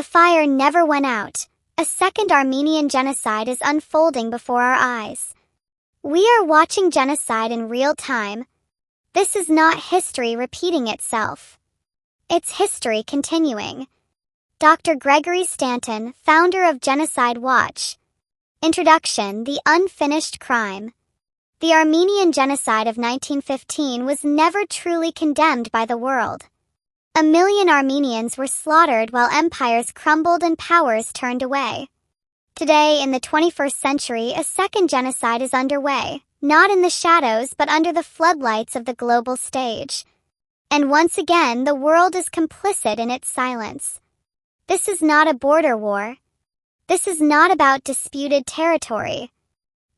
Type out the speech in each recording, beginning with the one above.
The fire never went out. A second Armenian genocide is unfolding before our eyes. We are watching genocide in real time. This is not history repeating itself. It's history continuing. Dr. Gregory Stanton, founder of Genocide Watch. Introduction: The unfinished crime. The Armenian genocide of 1915 was never truly condemned by the world. 1 million Armenians were slaughtered while empires crumbled and powers turned away. Today, in the 21st century, a second genocide is underway, not in the shadows but under the floodlights of the global stage. And once again, the world is complicit in its silence. This is not a border war. This is not about disputed territory.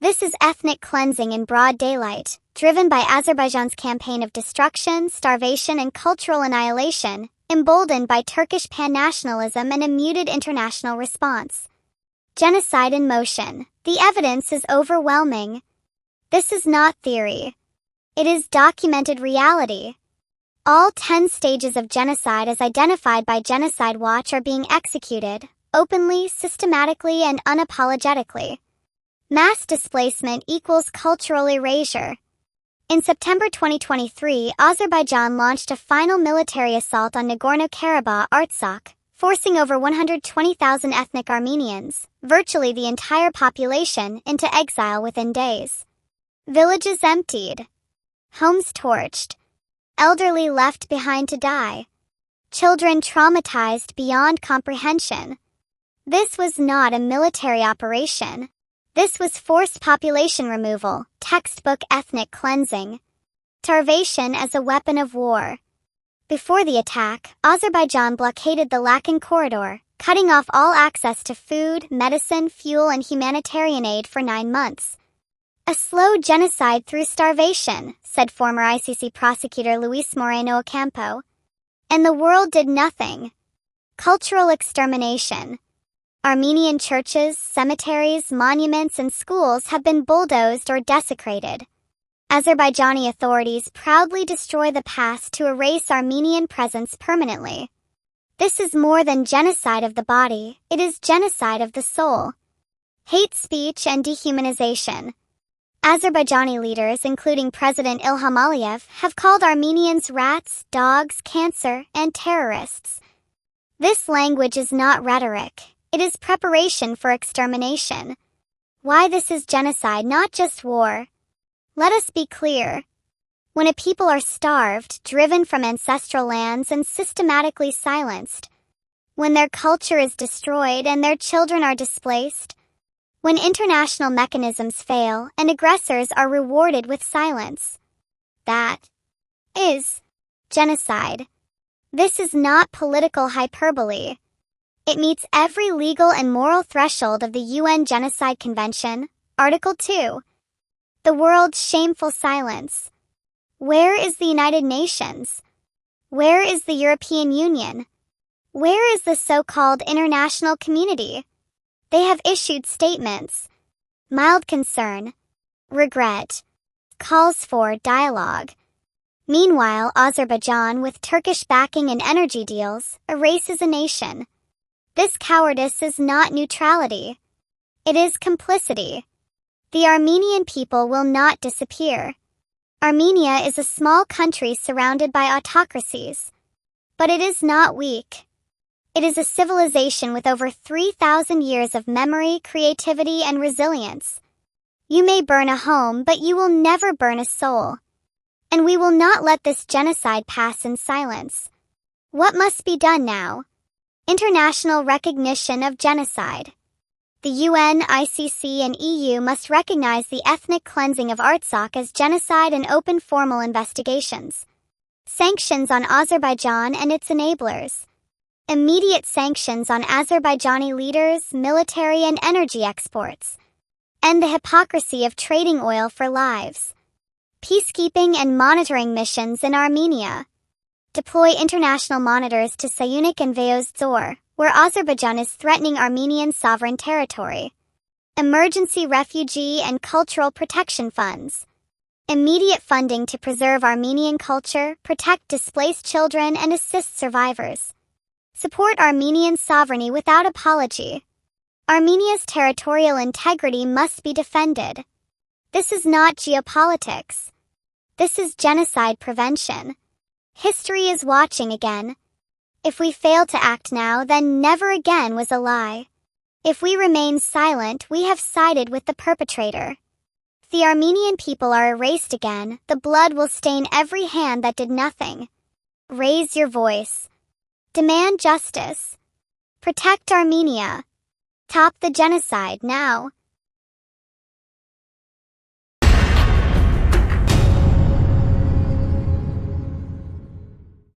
This is ethnic cleansing in broad daylight, driven by Azerbaijan's campaign of destruction, starvation, and cultural annihilation, emboldened by Turkish pan-nationalism and a muted international response. Genocide in motion. The evidence is overwhelming. This is not theory. It is documented reality. All 10 stages of genocide as identified by Genocide Watch are being executed, openly, systematically, and unapologetically. Mass displacement equals cultural erasure. In September 2023, Azerbaijan launched a final military assault on Nagorno-Karabakh, Artsakh, forcing over 120,000 ethnic Armenians, virtually the entire population, into exile within days. Villages emptied. Homes torched. Elderly left behind to die. Children traumatized beyond comprehension. This was not a military operation. This was forced population removal, textbook ethnic cleansing. Starvation as a weapon of war. Before the attack, Azerbaijan blockaded the Lakan corridor, cutting off all access to food, medicine, fuel, and humanitarian aid for 9 months. A slow genocide through starvation, said former ICC prosecutor Luis Moreno Ocampo. And the world did nothing. Cultural extermination. Armenian churches, cemeteries, monuments, and schools have been bulldozed or desecrated. Azerbaijani authorities proudly destroy the past to erase Armenian presence permanently. This is more than genocide of the body, it is genocide of the soul. Hate speech and dehumanization. Azerbaijani leaders, including President Ilham Aliyev, have called Armenians rats, dogs, cancer, and terrorists. This language is not rhetoric. It is preparation for extermination. Why this is genocide, not just war. Let us be clear. When a people are starved, driven from ancestral lands, and systematically silenced, when their culture is destroyed and their children are displaced, when international mechanisms fail and aggressors are rewarded with silence, that is genocide. This is not political hyperbole. It meets every legal and moral threshold of the UN Genocide Convention, Article 2. The world's shameful silence. Where is the United Nations? Where is the European Union? Where is the so-called international community? They have issued statements. Mild concern. Regret. Calls for dialogue. Meanwhile, Azerbaijan, with Turkish backing and energy deals, erases a nation. This cowardice is not neutrality. It is complicity. The Armenian people will not disappear. Armenia is a small country surrounded by autocracies. But it is not weak. It is a civilization with over 3,000 years of memory, creativity, and resilience. You may burn a home, but you will never burn a soul. And we will not let this genocide pass in silence. What must be done now? International recognition of genocide. The UN, ICC, and EU must recognize the ethnic cleansing of Artsakh as genocide and open formal investigations. Sanctions on Azerbaijan and its enablers. Immediate sanctions on Azerbaijani leaders, military, and energy exports. End the hypocrisy of trading oil for lives. Peacekeeping and monitoring missions in Armenia. Deploy international monitors to Sayunik and Vayoz Dzor, where Azerbaijan is threatening Armenian sovereign territory. Emergency refugee and cultural protection funds. Immediate funding to preserve Armenian culture, protect displaced children, and assist survivors. Support Armenian sovereignty without apology. Armenia's territorial integrity must be defended. This is not geopolitics. This is genocide prevention. History is watching again. If we fail to act now, then never again was a lie. If we remain silent, we have sided with the perpetrator. If the Armenian people are erased again, the blood will stain every hand that did nothing. Raise your voice. Demand justice. Protect Armenia. Stop the genocide now.